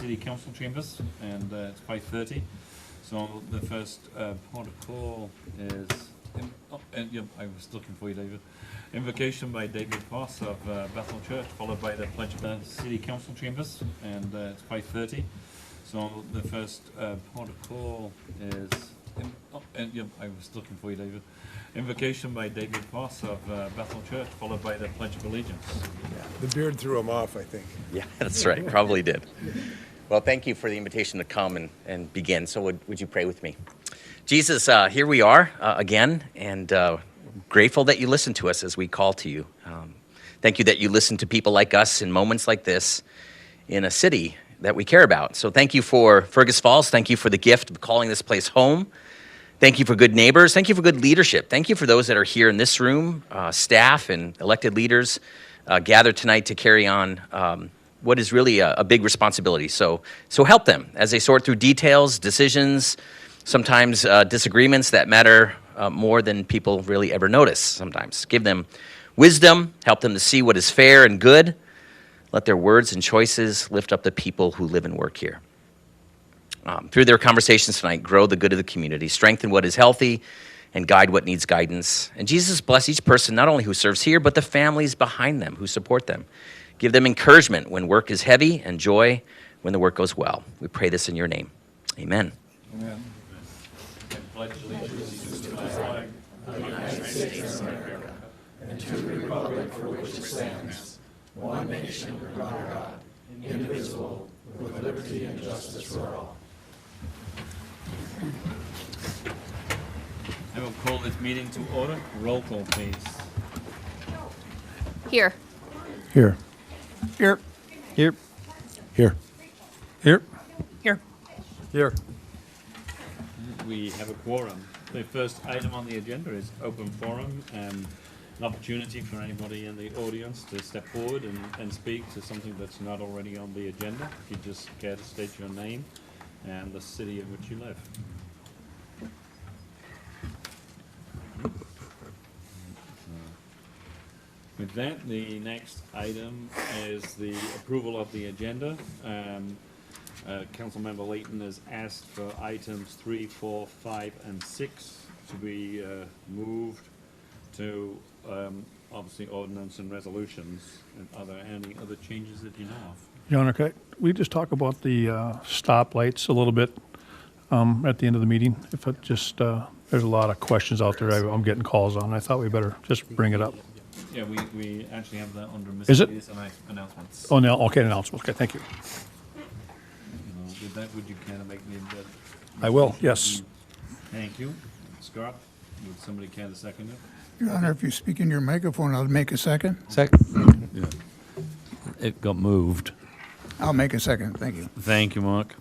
City Council chambers, and it's 5:30. So the first port of call is, I was looking for you, David. Invocation by David Voss of Bethel Church, followed by the Pledge of the City Council chambers, and it's 5:30. So the first port of call is, I was looking for you, David. Invocation by David Voss of Bethel Church, followed by the Pledge of Allegiance. The beard threw him off, I think. Yeah, that's right. Probably did. Well, thank you for the invitation to come and begin. So would you pray with me? Jesus, here we are again, and grateful that you listen to us as we call to you. Thank you that you listen to people like us in moments like this in a city that we care about. So thank you for Fergus Falls. Thank you for the gift of calling this place home. Thank you for good neighbors. Thank you for good leadership. Thank you for those that are here in this room, staff and elected leaders gathered tonight to carry on what is really a big responsibility. So help them as they sort through details, decisions, sometimes disagreements that matter more than people really ever notice sometimes. Give them wisdom, help them to see what is fair and good. Let their words and choices lift up the people who live and work here. Through their conversations tonight, grow the good of the community, strengthen what is healthy, and guide what needs guidance. And Jesus, bless each person, not only who serves here, but the families behind them who support them. Give them encouragement when work is heavy and joy when the work goes well. We pray this in your name. Amen. Amen. Pledge allegiance to the flag of the United States of America and to the republic for which it stands, one nation under God, indivisible, with liberty and justice for all. I will call this meeting to order. Roll call, please. Here. Here. Here. Here. Here. Here. Here. Here. We have a quorum. The first item on the agenda is open forum, and an opportunity for anybody in the audience to step forward and speak to something that's not already on the agenda. If you just care to state your name and the city in which you live. With that, the next item is the approval of the agenda. Councilmember Layton has asked for items 3, 4, 5, and 6 to be moved to obviously ordinance and resolutions. And are there any other changes that you know of? Your Honor, could we just talk about the stoplights a little bit at the end of the meeting? If it just, there's a lot of questions out there I'm getting calls on. I thought we better just bring it up. Yeah, we actually have that under Is it? miscellaneous announcements. Oh, no, okay, announcements. Okay, thank you. With that, would you care to make the? I will, yes. Thank you. Scott, would somebody care to second it? Your Honor, if you speak in your microphone, I'll make a second. It got moved. I'll make a second, thank you. Thank you, Mark.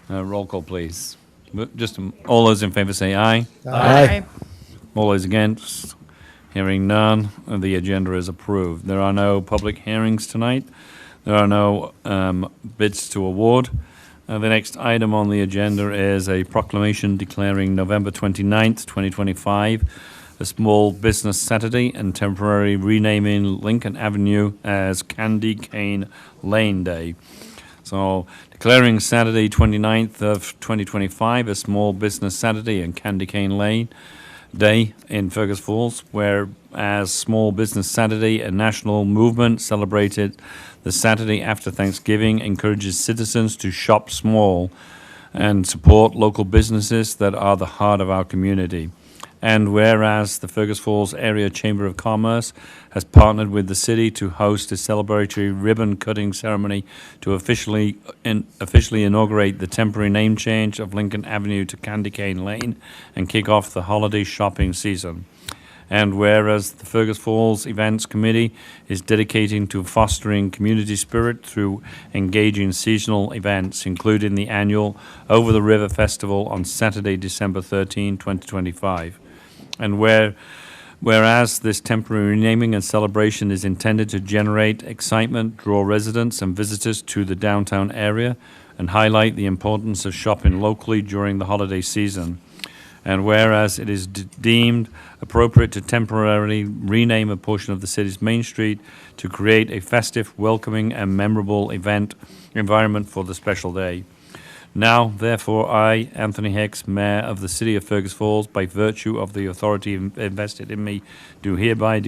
Roll call, please. Just all those in favor say aye. Aye. All those against? Hearing none, the agenda is approved. There are no public hearings tonight. There are no bids to award. The next item on the agenda is a proclamation declaring November 29th, 2025, a Small Business Saturday and temporary renaming Lincoln Avenue as Candy Cane Lane Day. So declaring Saturday 29th of 2025 a Small Business Saturday and Candy Cane Lane Day in Fergus Falls, whereas Small Business Saturday, a national movement celebrated the Saturday after Thanksgiving, encourages citizens to shop small and support local businesses that are the heart of our community. And whereas the Fergus Falls Area Chamber of Commerce has partnered with the city to host a celebratory ribbon-cutting ceremony to officially inaugurate the temporary name change of Lincoln Avenue to Candy Cane Lane and kick off the holiday shopping season. And whereas the Fergus Falls Events Committee is dedicating to fostering community spirit through engaging seasonal events, including the annual Over the River Festival on Saturday, December 13, 2025. And whereas this temporary renaming and celebration is intended to generate excitement, draw residents and visitors to the downtown area, and highlight the importance of shopping locally during the holiday season. And whereas it is deemed appropriate to temporarily rename a portion of the city's main street to create a festive, welcoming, and memorable event environment for the special day. Now, therefore, I, Anthony Hicks, Mayor of the City of Fergus Falls, by virtue of the authority invested in me, do hereby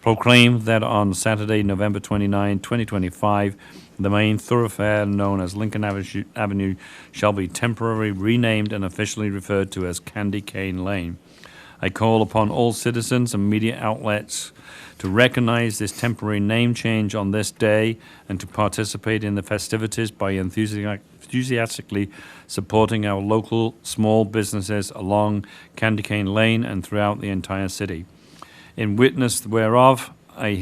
proclaim that on Saturday, November 29, 2025, the main thoroughfare known as Lincoln Avenue shall be temporarily renamed and officially referred to as Candy Cane Lane. I call upon all citizens and media outlets to recognize this temporary name change on this day and to participate in the festivities by enthusiastically supporting our local small businesses along Candy Cane Lane and throughout the entire city. In witness whereof, I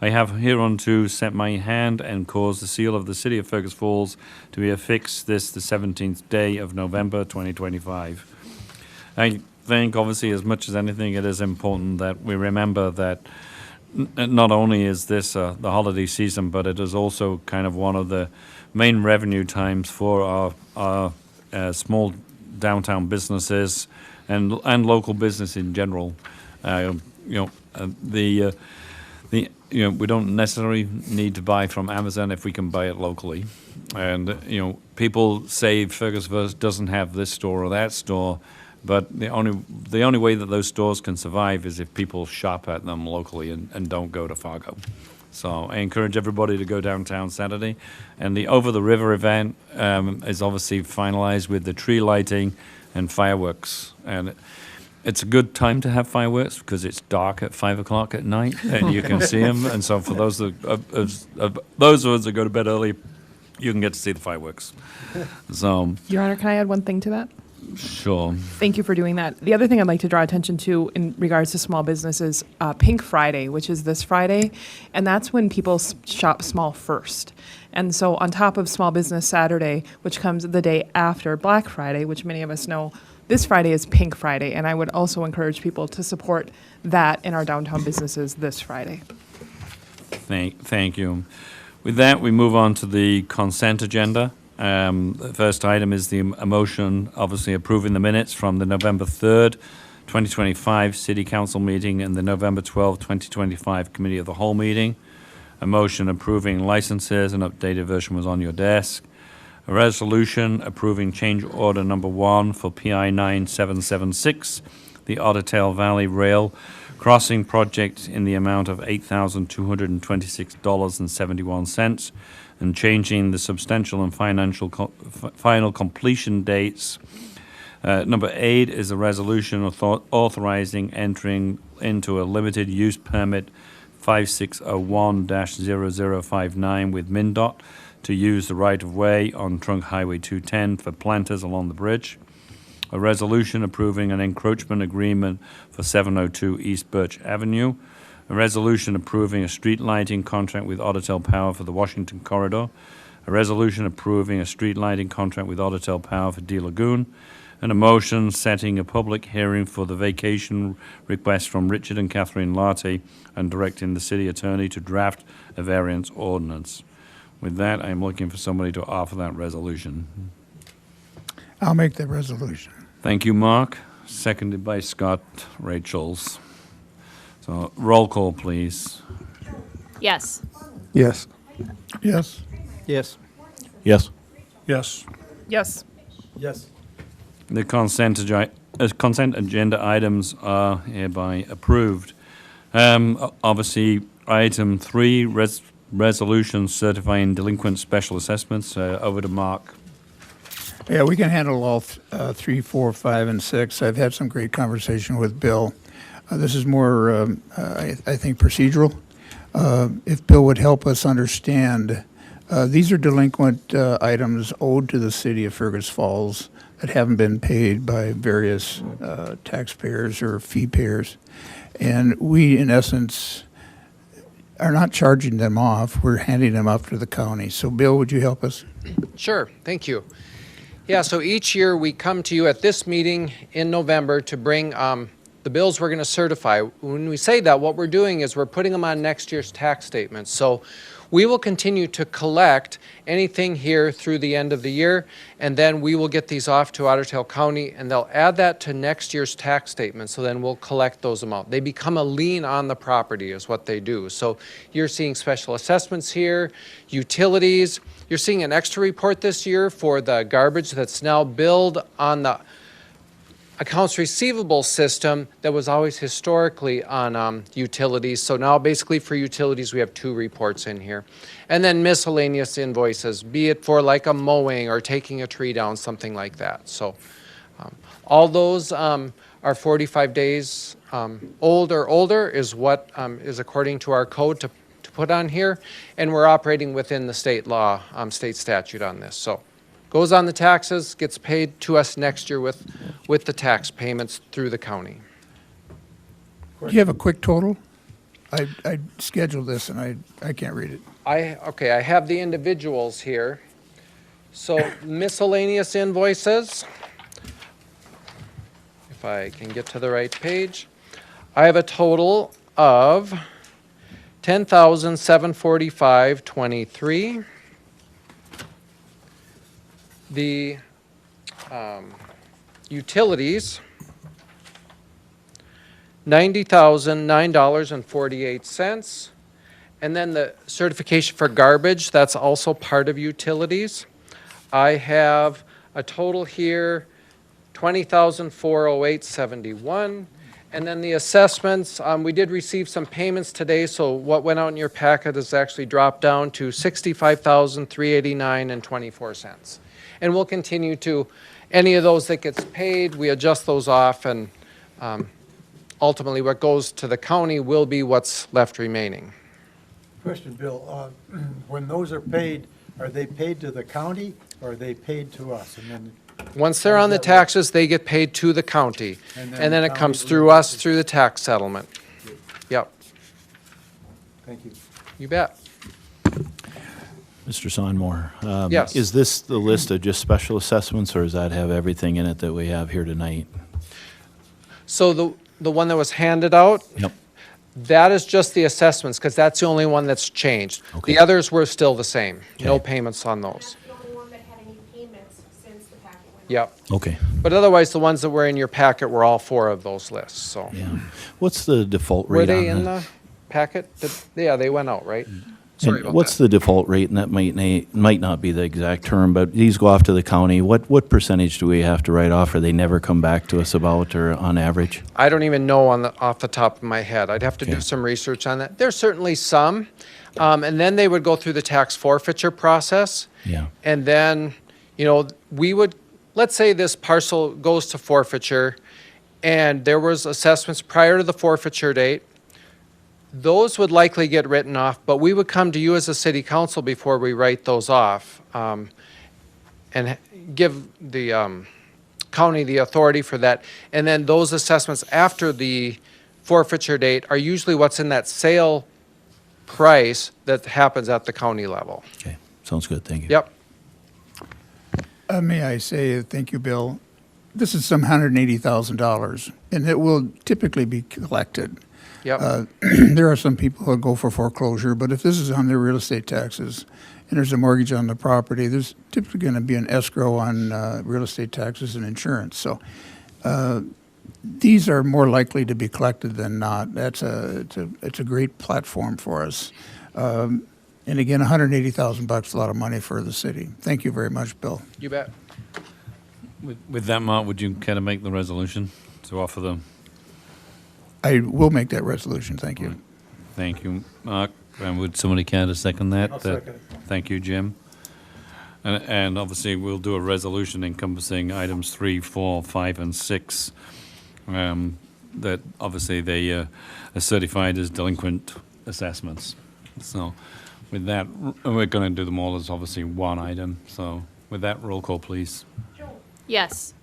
have hereunto set my hand and caused the seal of the City of Fergus Falls to be affixed this the 17th day of November 2025. I think, obviously, as much as anything, it is important that we remember that not only is this the holiday season, but it is also kind of one of the main revenue times for our small downtown businesses and local business in general. We don't necessarily need to buy from Amazon if we can buy it locally. And, people say Fergus doesn't have this store or that store, but the only way that those stores can survive is if people shop at them locally and don't go to Fargo. So I encourage everybody to go downtown Saturday. And the Over the River event is obviously finalized with the tree lighting and fireworks. And it's a good time to have fireworks because it's dark at 5 o'clock at night and you can see them. And so for those of us that go to bed early, you can get to see the fireworks. So, Your Honor, can I add one thing to that? sure. Thank you for doing that. The other thing I'd like to draw attention to in regards to small businesses, Pink Friday, which is this Friday, and that's when people shop small first. And so on top of Small Business Saturday, which comes the day after Black Friday, which many of us know, this Friday is Pink Friday, and I would also encourage people to support that in our downtown businesses this Friday. Thank you. With that, we move on to the consent agenda. The first item is a motion, obviously approving the minutes from the November 3rd, 2025 City Council meeting and the November 12th, 2025 Committee of the Whole meeting. A motion approving licenses, an updated version was on your desk. A resolution approving change order number 1 for PI 9776, the Otter Tail Valley Rail Crossing Project in the amount of $8,226.71 and changing the substantial and final completion dates. Number 8 is a resolution authorizing entering into a limited use permit 5601-0059 with MnDOT to use the right-of-way on Trunk Highway 210 for planters along the bridge. A resolution approving an encroachment agreement for 702 East Birch Avenue. A resolution approving a street lighting contract with Ottertail Power for the Washington Corridor. A resolution approving a street lighting contract with Ottertail Power for D Lagoon. And a motion setting a public hearing for the vacation request from Richard and Catherine Larty and directing the city attorney to draft a variance ordinance. With that, I'm looking for somebody to offer that resolution. I'll make the resolution. Thank you, Mark. Seconded by Scott Rachels. So roll call, please. Yes. Yes. Yes. Yes. Yes. Yes. Yes. Yes. The consent agenda items are hereby approved. Obviously, item 3, resolution certifying delinquent special assessments. Over to Mark. Yeah, we can handle all 3, 4, 5, and 6. I've had some great conversation with Bill. This is more, I think, procedural. If Bill would help us understand, these are delinquent items owed to the city of Fergus Falls that haven't been paid by various taxpayers or fee payers. And we, in essence, are not charging them off. We're handing them up to the county. So, Bill, would you help us? Sure, thank you. Yeah, so each year we come to you at this meeting in November to bring the bills we're going to certify. When we say that, what we're doing is we're putting them on next year's tax statements. So we will continue to collect anything here through the end of the year, and then we will get these off to Otter Tail County, and they'll add that to next year's tax statement, so then we'll collect those amounts. They become a lien on the property is what they do. So you're seeing special assessments here, utilities. You're seeing an extra report this year for the garbage that's now billed on the accounts receivable system that was always historically on utilities. So now basically for utilities, we have 2 reports in here. And then miscellaneous invoices, be it for like a mowing or taking a tree down, something like that. So all those are 45 days old or older is what is according to our code to put on here. And we're operating within the state law, state statute on this. So goes on the taxes, gets paid to us next year with the tax payments through the county. Do you have a quick total? I scheduled this and I can't read it. Okay, I have the individuals here. So miscellaneous invoices, if I can get to the right page, I have a total of $10,745.23. The utilities, $90,009.48. And then the certification for garbage, that's also part of utilities. I have a total here, $20,408.71. And then the assessments, we did receive some payments today, so what went out in your packet has actually dropped down to $65,389.24. And we'll continue to, any of those that gets paid, we adjust those off, and ultimately what goes to the county will be what's left remaining. Question, Bill, when those are paid, are they paid to the county or are they paid to us? And then Once they're on the taxes, they get paid to the county, And then and then the it comes county through us through the tax settlement. Yep, thank you. you bet. Mr. Sonmore. Yes. Is this the list of just special assessments, or does that have everything in it that we have here tonight? So the one that was handed out, Yep. that is just the assessments, because that's the only one that's changed. Okay. The others were still the same. No Okay. payments on those. That's the only one that had any payments since the packet went out. Yep. Okay. But otherwise, the ones that were in your packet were all 4 of those lists, so. Yeah. What's the default Were rate they on in that? the packet? Yeah, they went out, right? Sorry And about what's that. the default rate? And that might not be the exact term, but these go off to the county. What percentage do we have to write off, or they never come back to us about, or on average? I don't even know off the top of my head. I'd have to do Okay. some research on that. There's certainly some. And then they would go through the tax forfeiture process. Yeah. And then, we would, let's say this parcel goes to forfeiture, and there was assessments prior to the forfeiture date. Those would likely get written off, but we would come to you as a city council before we write those off, and give the county the authority for that. And then those assessments after the forfeiture date are usually what's in that sale price that happens at the county level. Okay. Sounds good. Thank you. Yep. May I say, thank you, Bill. This is some $180,000, and it will typically be collected. Yep. There are some people who go for foreclosure, but if this is on their real estate taxes and there's a mortgage on the property, there's typically going to be an escrow on real estate taxes and insurance. So these are more likely to be collected than not. It's a great platform for us. And again, $180,000 is a lot of money for the city. Thank you very much, Bill. You bet. With that, Mark, would you care to make the resolution to offer them? I will make that resolution. Thank you. Thank you, Mark. And would somebody care to second that? I'll second it. Thank you, Jim. And obviously, we'll do a resolution encompassing items 3, 4, 5, and 6. That obviously they are certified as delinquent assessments. So with that, we're going to do them all as obviously one item. So with that, roll call, please. Yes.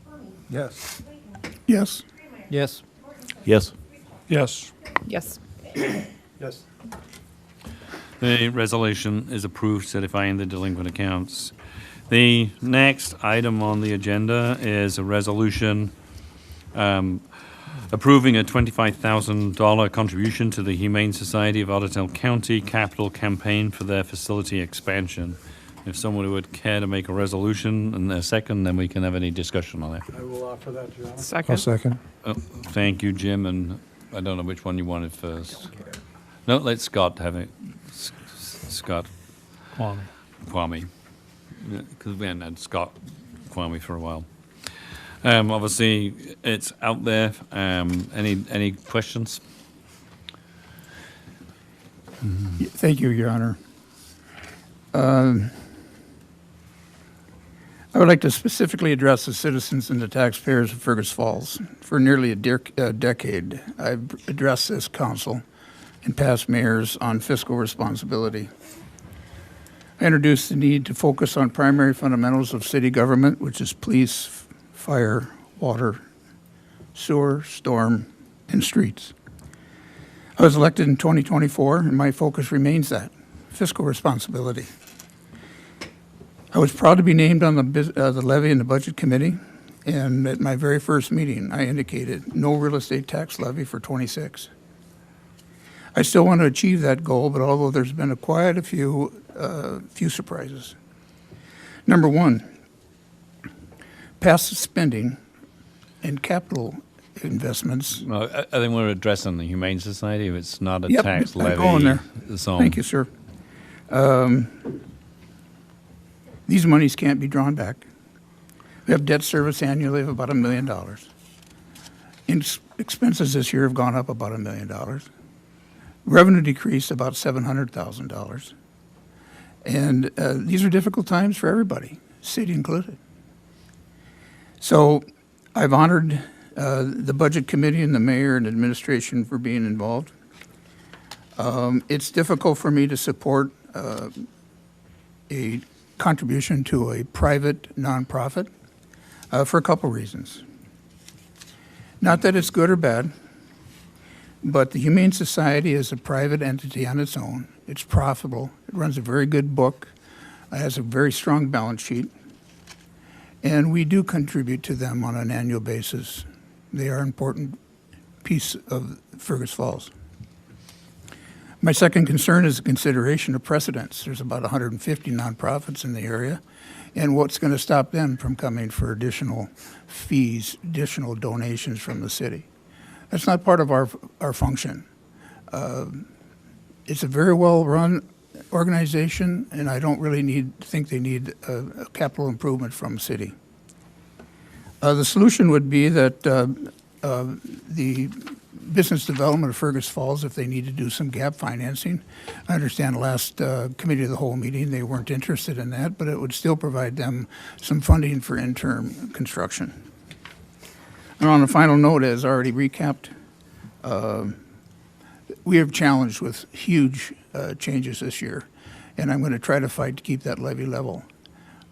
Yes. Yes. Yes. Yes. Yes. Yes. Yes. The resolution is approved certifying the delinquent accounts. The next item on the agenda is a resolution approving a $25,000 contribution to the Humane Society of Otter Tail County capital campaign for their facility expansion. If someone would care to make a resolution in a second, then we can have any discussion on it. I will offer that, Your Honor. Second. second. Oh, thank you, Jim, and I don't know which one you wanted first. No, let Scott have it. Scott Kwame. Because we hadn't had Scott Kwame for a while. Obviously, it's out there. Any questions? Thank you, Your Honor. I would like to specifically address the citizens and the taxpayers of Fergus Falls. For nearly a decade, I've addressed this council and past mayors on fiscal responsibility. I introduced the need to focus on primary fundamentals of city government, which is police, fire, water, sewer, storm, and streets. I was elected in 2024, and my focus remains that, fiscal responsibility. I was proud to be named on the levy and the budget committee, and at my very first meeting, I indicated no real estate tax levy for '26. I still want to achieve that goal, but although there's been quite a few surprises. Number one, past spending and capital investments. No, I think we're addressing the Humane Society. It's not a Yep, tax I'm levy. going there. So Thank you, sir. These monies can't be drawn back. We have debt service annually of about $1 million. Expenses this year have gone up about $1 million. Revenue decreased about $700,000. And these are difficult times for everybody, city included. So I've honored the budget committee and the mayor and administration for being involved. It's difficult for me to support a contribution to a private nonprofit for a couple reasons. Not that it's good or bad, but the Humane Society is a private entity on its own. It's profitable. It runs a very good book. It has a very strong balance sheet. And we do contribute to them on an annual basis. They are an important piece of Fergus Falls. My second concern is the consideration of precedents. There's about 150 nonprofits in the area, and what's going to stop them from coming for additional fees, additional donations from the city? That's not part of our function. It's a very well-run organization, and I don't really think they need a capital improvement from the city. The solution would be that the business development of Fergus Falls, if they need to do some gap financing. I understand the last committee of the whole meeting, they weren't interested in that, but it would still provide them some funding for interim construction. And on a final note, as already recapped, we are challenged with huge changes this year, and I'm going to try to fight to keep that levy level.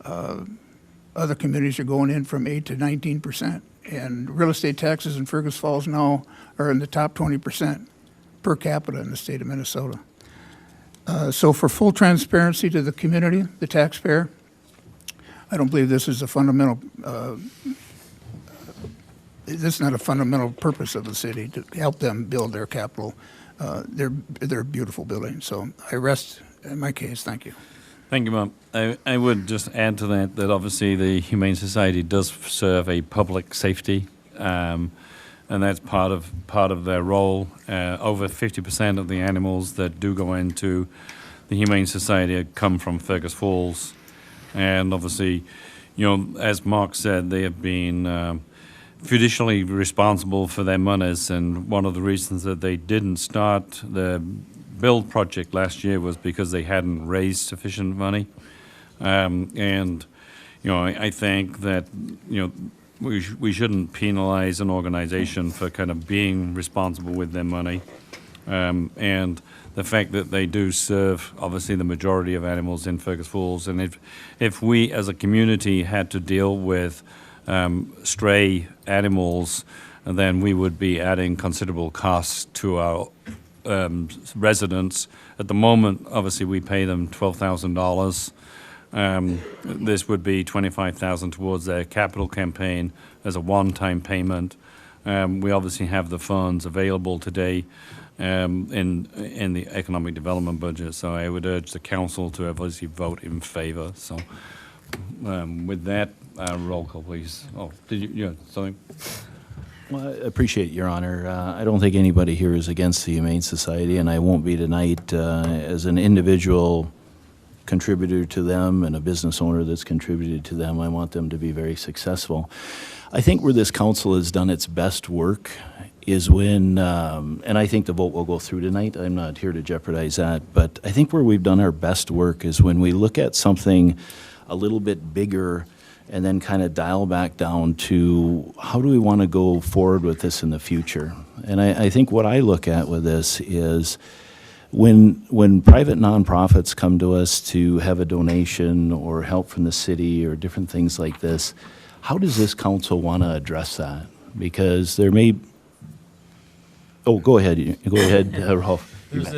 Other communities are going in from 8 to 19%, and real estate taxes in Fergus Falls now are in the top 20% per capita in the state of Minnesota. So for full transparency to the community, the taxpayer, I don't believe this is a fundamental, this is not a fundamental purpose of the city to help them build their capital. They're beautiful buildings. So I rest my case. Thank you. Thank you, Mark. I would just add to that obviously the Humane Society does serve a public safety, and that's part of their role. Over 50% of the animals that do go into the Humane Society come from Fergus Falls, and obviously, you know, as Mark said, they have been judicially responsible for their monies, and one of the reasons that they didn't start the build project last year was because they hadn't raised sufficient money. And, you know, I think that, you know, we shouldn't penalize an organization for kind of being responsible with their money. And the fact that they do serve, obviously, the majority of animals in Fergus Falls. And if we as a community had to deal with stray animals, then we would be adding considerable costs to our residents. At the moment, obviously, we pay them $12,000. This would be $25,000 towards their capital campaign as a one-time payment. We obviously have the funds available today in the economic development budget, so I would urge the council to obviously vote in favor. So with that, roll call, please. Oh, did you have something? Well, I appreciate it, Your Honor. I don't think anybody here is against the Humane Society, and I won't be tonight. As an individual contributor to them and a business owner that's contributed to them, I want them to be very successful. I think where this council has done its best work is when, and I think the vote will go through tonight, I'm not here to jeopardize that, but I think where we've done our best work is when we look at something a little bit bigger and then kind of dial back down to how do we want to go forward with this in the future. And I think what I look at with this is when private nonprofits come to us to have a donation or help from the city or different things like this, how does this council want to address that? Because there may, oh, go ahead, Rolf. There's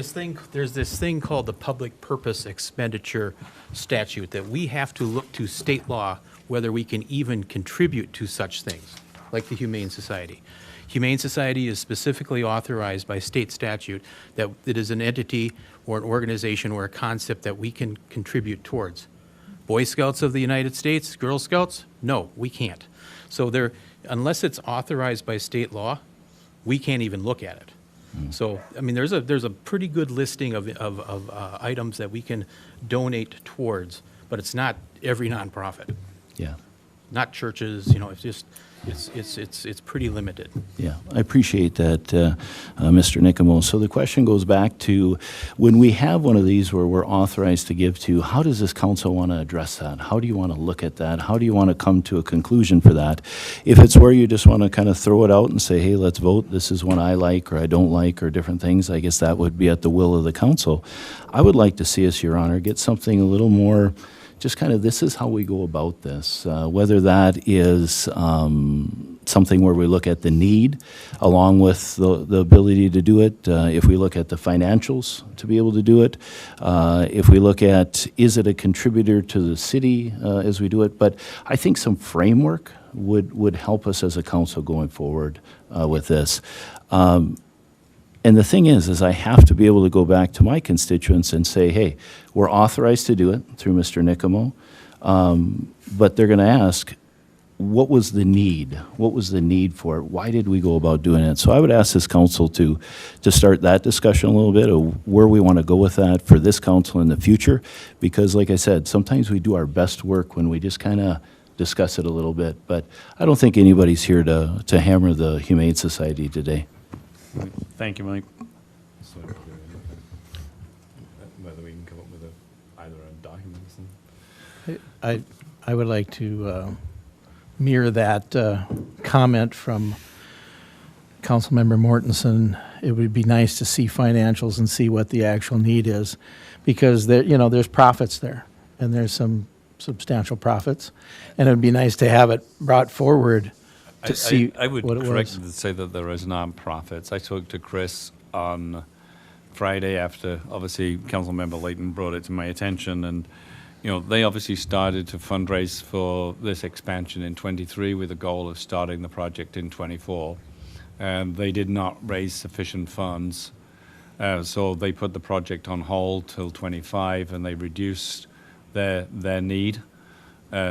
this thing called the public purpose expenditure statute that we have to look to state law whether we can even contribute to such things, like the Humane Society. Humane Society is specifically authorized by state statute that it is an entity or an organization or a concept that we can contribute towards. Boy Scouts of the United States, Girl Scouts, no, we can't. So there, unless it's authorized by state law, we can't even look at it. So, I mean, there's a pretty good listing of items that we can donate towards, but it's not every nonprofit, Yeah. not churches, you know, it's just, it's pretty limited. Yeah, I appreciate that, Mr. Nicomo. So the question goes back to, when we have one of these where we're authorized to give to, how does this council want to address that? How do you want to look at that? How do you want to come to a conclusion for that? If it's where you just want to kind of throw it out and say, hey, let's vote, this is one I like or I don't like or different things, I guess that would be at the will of the council. I would like to see us, Your Honor, get something a little more just kind of, this is how we go about this, whether that is something where we look at the need along with the ability to do it, if we look at the financials to be able to do it, if we look at, is it a contributor to the city as we do it, but I think some framework would help us as a council going forward with this. And the thing is I have to be able to go back to my constituents and say, hey, we're authorized to do it through Mr. Nicomo, but they're going to ask, what was the need? What was the need for it? Why did we go about doing it? So I would ask this council to start that discussion a little bit of where we want to go with that for this council in the future, because like I said, sometimes we do our best work when we just kind of discuss it a little bit, but I don't think anybody's here to hammer the Humane Society today. Thank you, Mike. So, whether we can come up with either a document or something. I would like to mirror that comment from Councilmember Mortensen. It would be nice to see financials and see what the actual need is, because there, you know, there's profits there, and there's some substantial profits, and it would be nice to have it brought forward to see I would what it correct was. to say that there is nonprofits. I talked to Chris on Friday after, obviously, Councilmember Layton brought it to my attention, and you know, they obviously started to fundraise for this expansion in 23 with the goal of starting the project in 24. And they did not raise sufficient funds, so they put the project on hold till 25, and they reduced their need.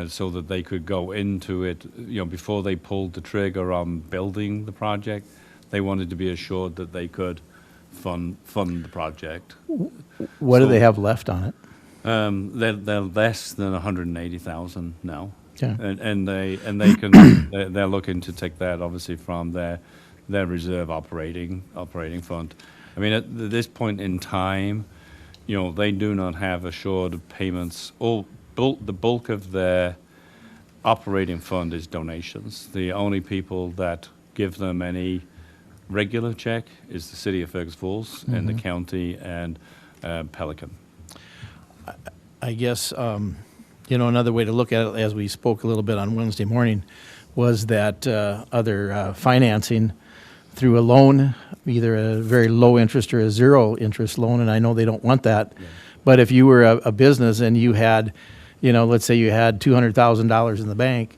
So that they could go into it, you know, before they pulled the trigger on building the project, they wanted to be assured that they could fund the project. What do they have left on it? They're less than 180,000 now, Yeah. and they can they're looking to take that obviously from their reserve operating fund. I mean, at this point in time, you know, they do not have assured payments. The bulk of their operating fund is donations. The only people that give them any regular check is the city of Fergus Falls and the county and Pelican. I guess, you know, another way to look at it, as we spoke a little bit on Wednesday morning, was that other financing through a loan, either a very low interest or a zero interest loan, and I know they don't want that. Yeah. But if you were a business and you had, you know, let's say you had $200,000 in the bank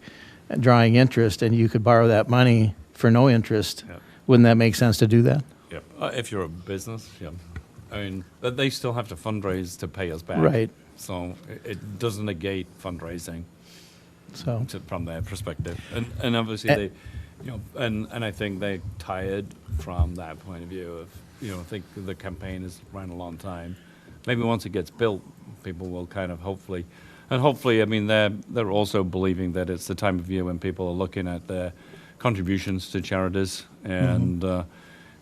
drawing interest, and you could borrow that money for no interest. Yep. Wouldn't that make sense to do that? Yep. If you're a business, yeah. I mean, but they still have to fundraise to pay us back. Right. So it doesn't negate fundraising So, from their perspective. And obviously they, you know, and I think they're tired from that point of view of, you know, I think the campaign has run a long time. Maybe once it gets built, people will kind of hopefully, I mean, they're also believing that it's the time of year when people are looking at their contributions to charities, and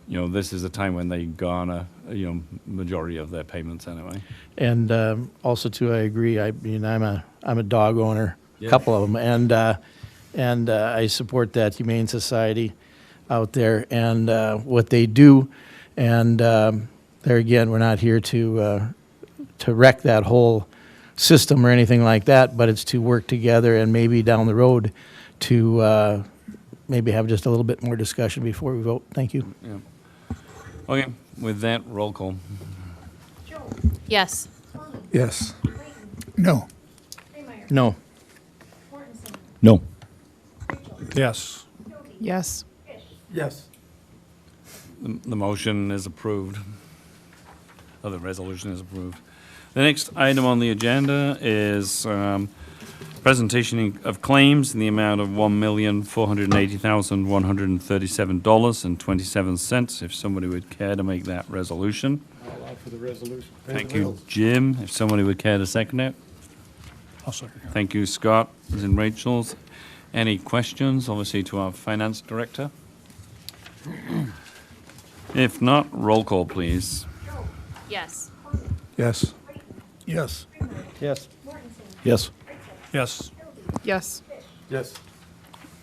you know, this is a time when they garner, you know, majority of their payments anyway. and also too, I agree. I mean, I'm a dog owner, a Yeah. couple of them, and I support that Humane Society out there and what they do. And there again, we're not here to wreck that whole system or anything like that, but it's to work together and maybe down the road to maybe have just a little bit more discussion before we vote. Thank you. Yeah. Okay, with that, roll call. Yes. Yes. No. No. No. Yes. Yes. Yes. The motion is approved. Or the resolution is approved. The next item on the agenda is presentation of claims in the amount of $1,480,137.27. If somebody would care to make that resolution. I'll allow for the resolution. Pay Thank the you, bills. Jim. If somebody would care to second it. I'll second. Thank you, Scott. As in Rachel's. Any questions, obviously, to our finance director? If not, roll call, please. Yes. Yes. Yes. Yes. Yes. Yes. Yes. Yes.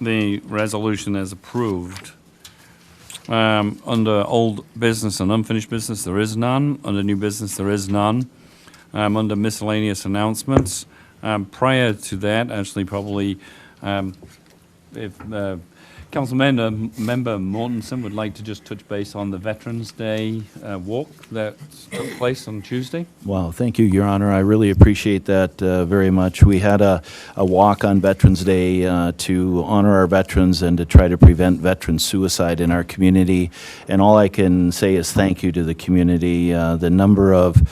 The resolution is approved. Under old business and unfinished business, there is none. Under new business, there is none. Under miscellaneous announcements, prior to that, actually probably, if Councilmember Mortensen would like to just touch base on the Veterans Day walk that took place on Tuesday. Wow, thank you, Your Honor. I really appreciate that very much. We had a walk on Veterans Day to honor our veterans and to try to prevent veteran suicide in our community. And all I can say is thank you to the community. The number of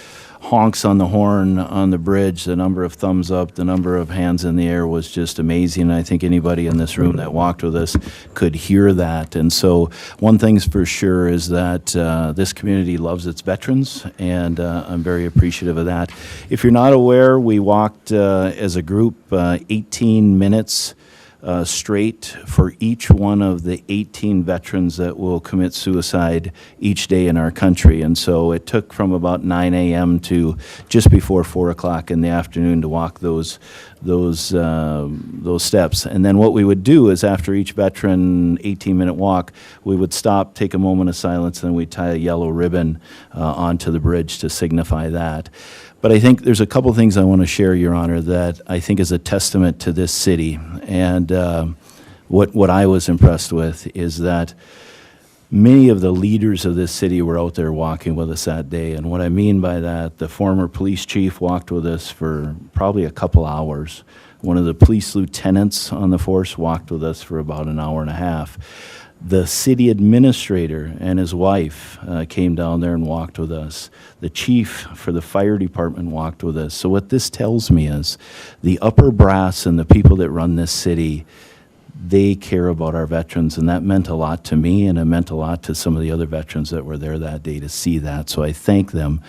honks on the horn on the bridge, the number of thumbs up, the number of hands in the air was just amazing. I think anybody in this room that walked with us could hear that. And so one thing's for sure is that this community loves its veterans, and I'm very appreciative of that. If you're not aware, we walked as a group 18 minutes straight for each one of the 18 veterans that will commit suicide each day in our country. And so it took from about 9 a.m. to just before 4 o'clock in the afternoon to walk those steps. And then what we would do is after each veteran 18-minute walk, we would stop, take a moment of silence, and we'd tie a yellow ribbon onto the bridge to signify that. But I think there's a couple things I want to share, Your Honor, that I think is a testament to this city. And what I was impressed with is that many of the leaders of this city were out there walking with us that day. And what I mean by that, the former police chief walked with us for probably a couple hours. One of the police lieutenants on the force walked with us for about an hour and a half. The city administrator and his wife came down there and walked with us. The chief for the fire department walked with us. So what this tells me is the upper brass and the people that run this city, they care about our veterans, and that meant a lot to me, and it meant a lot to some of the other veterans that were there that day to see that. So I thank them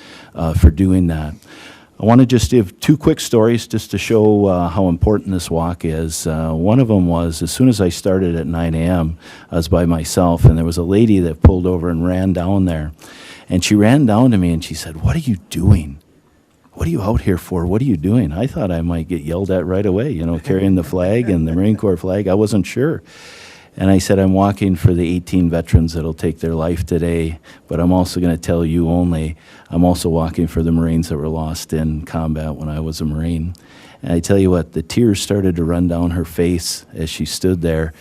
for doing that. I want to just give two quick stories just to show how important this walk is. One of them was, as soon as I started at 9 a.m., I was by myself, and there was a lady that pulled over and ran down there. And she ran down to me and she said, "What are you doing? What are you out here for? What are you doing?" I thought I might get yelled at right away, you know, carrying the flag and the Marine Corps flag. I wasn't sure. And I said, "I'm walking for the 18 veterans that'll take their life today, but I'm also going to tell you only, I'm also walking for the Marines that were lost in combat when I was a Marine." And I tell you what, the tears started to run down her face as she stood there,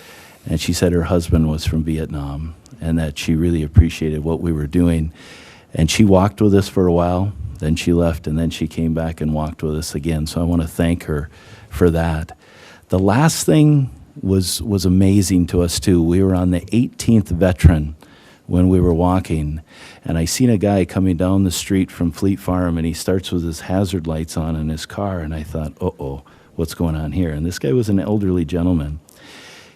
and she said her husband was from Vietnam and that she really appreciated what we were doing. And she walked with us for a while, then she left, and then she came back and walked with us again. So I want to thank her for that. The last thing was amazing to us too. We were on the 18th veteran when we were walking, and I seen a guy coming down the street from Fleet Farm, and he starts with his hazard lights on in his car, and I thought, uh-oh, what's going on here? And this guy was an elderly gentleman.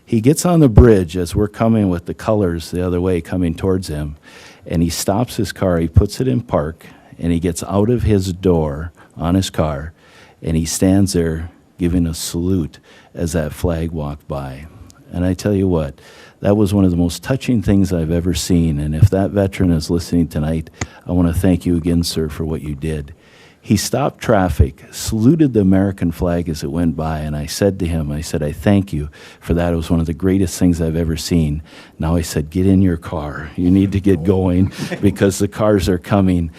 He gets on the bridge as we're coming with the colors the other way coming towards him, and he stops his car, he puts it in park, and he gets out of his door on his car, and he stands there giving a salute as that flag walked by. And I tell you what, that was one of the most touching things I've ever seen, and if that veteran is listening tonight, I want to thank you again, sir, for what you did. He stopped traffic, saluted the American flag as it went by, and I said to him, I said, I thank you for that. It was one of the greatest things I've ever seen. Now I said, get in your car. You need to get going because the cars are coming.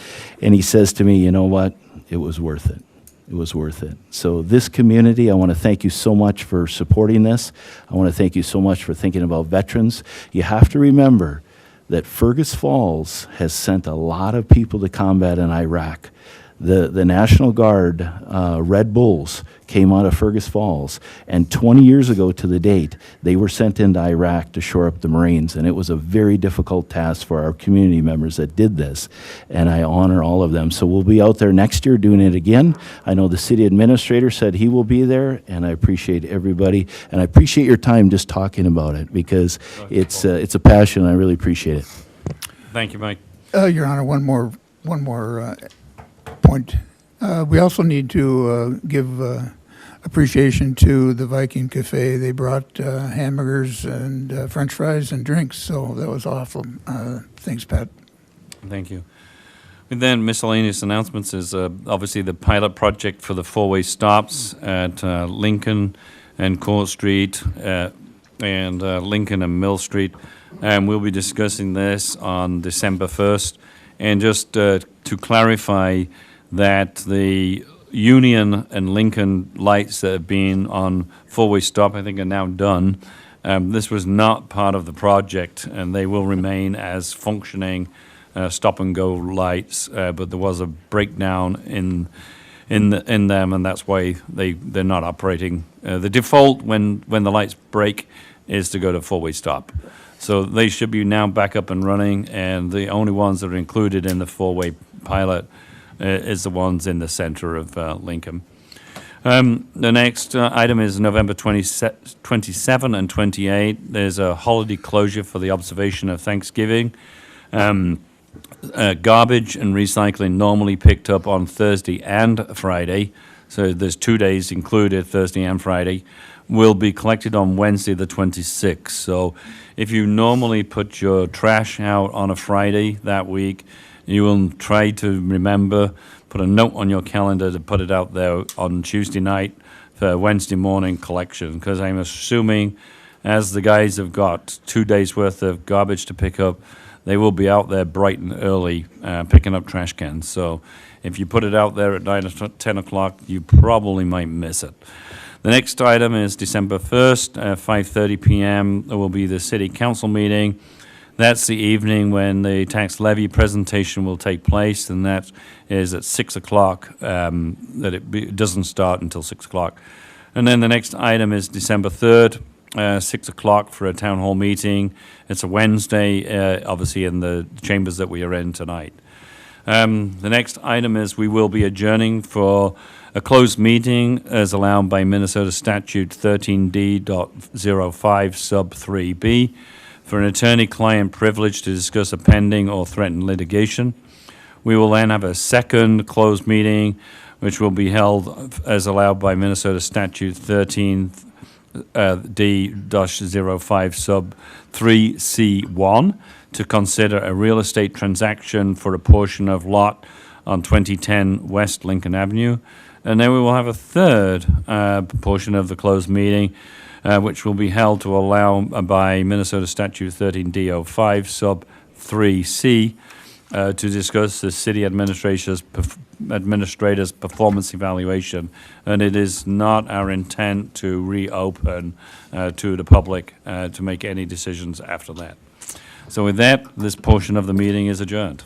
And he says to me, you know what? It was worth it. It was worth it. So this community, I want to thank you so much for supporting this. I want to thank you so much for thinking about veterans. You have to remember that Fergus Falls has sent a lot of people to combat in Iraq. The National Guard Red Bulls came out of Fergus Falls, and 20 years ago to the date, they were sent into Iraq to shore up the Marines, and it was a very difficult task for our community members that did this, and I honor all of them. So we'll be out there next year doing it again. I know the city administrator said he will be there, and I appreciate everybody, and I appreciate your time just talking about it, because it's a passion, and I really appreciate it. Thank you, Mike. Your Honor, one more point. We also need to give appreciation to the Viking Cafe. They brought hamburgers and French fries and drinks, so that was awesome. Thanks, Pat. Thank you. And then miscellaneous announcements is obviously the pilot project for the four-way stops at Lincoln and Court Street and Lincoln and Mill Street. And we'll be discussing this on December 1st. And just to clarify that the Union and Lincoln lights that have been on four-way stop, I think, are now done. This was not part of the project, and they will remain as functioning stop-and-go lights, but there was a breakdown in them, and that's why they're not operating. The default when the lights break is to go to four-way stop. So they should be now back up and running, and the only ones that are included in the four-way pilot is the ones in the center of Lincoln. The next item is November 27 and 28. There's a holiday closure for the observation of Thanksgiving. Garbage and recycling normally picked up on Thursday and Friday, so there's 2 days included, Thursday and Friday, will be collected on Wednesday the 26th. So if you normally put your trash out on a Friday that week, you will try to remember, put a note on your calendar to put it out there on Tuesday night for Wednesday morning collection, because I'm assuming as the guys have got 2 days worth of garbage to pick up, they will be out there bright and early picking up trash cans. So if you put it out there at 9 or 10 o'clock, you probably might miss it. The next item is December 1st, 5:30 p.m. There will be the city council meeting. That's the evening when the tax levy presentation will take place, and that is at 6 o'clock, it doesn't start until 6 o'clock. And then the next item is December 3rd, 6 o'clock for a town hall meeting. It's a Wednesday, obviously in the chambers that we are in tonight. The next item is we will be adjourning for a closed meeting as allowed by Minnesota Statute 13D.05 sub 3B for an attorney-client privilege to discuss a pending or threatened litigation. We will then have a second closed meeting, which will be held as allowed by Minnesota Statute 13D-05 sub 3C1 to consider a real estate transaction for a portion of lot on 2010 West Lincoln Avenue. And then we will have a third portion of the closed meeting, which will be held to allow by Minnesota Statute 13D05 sub 3C to discuss the city administrator's performance evaluation. And it is not our intent to reopen to the public to make any decisions after that. So with that, this portion of the meeting is adjourned.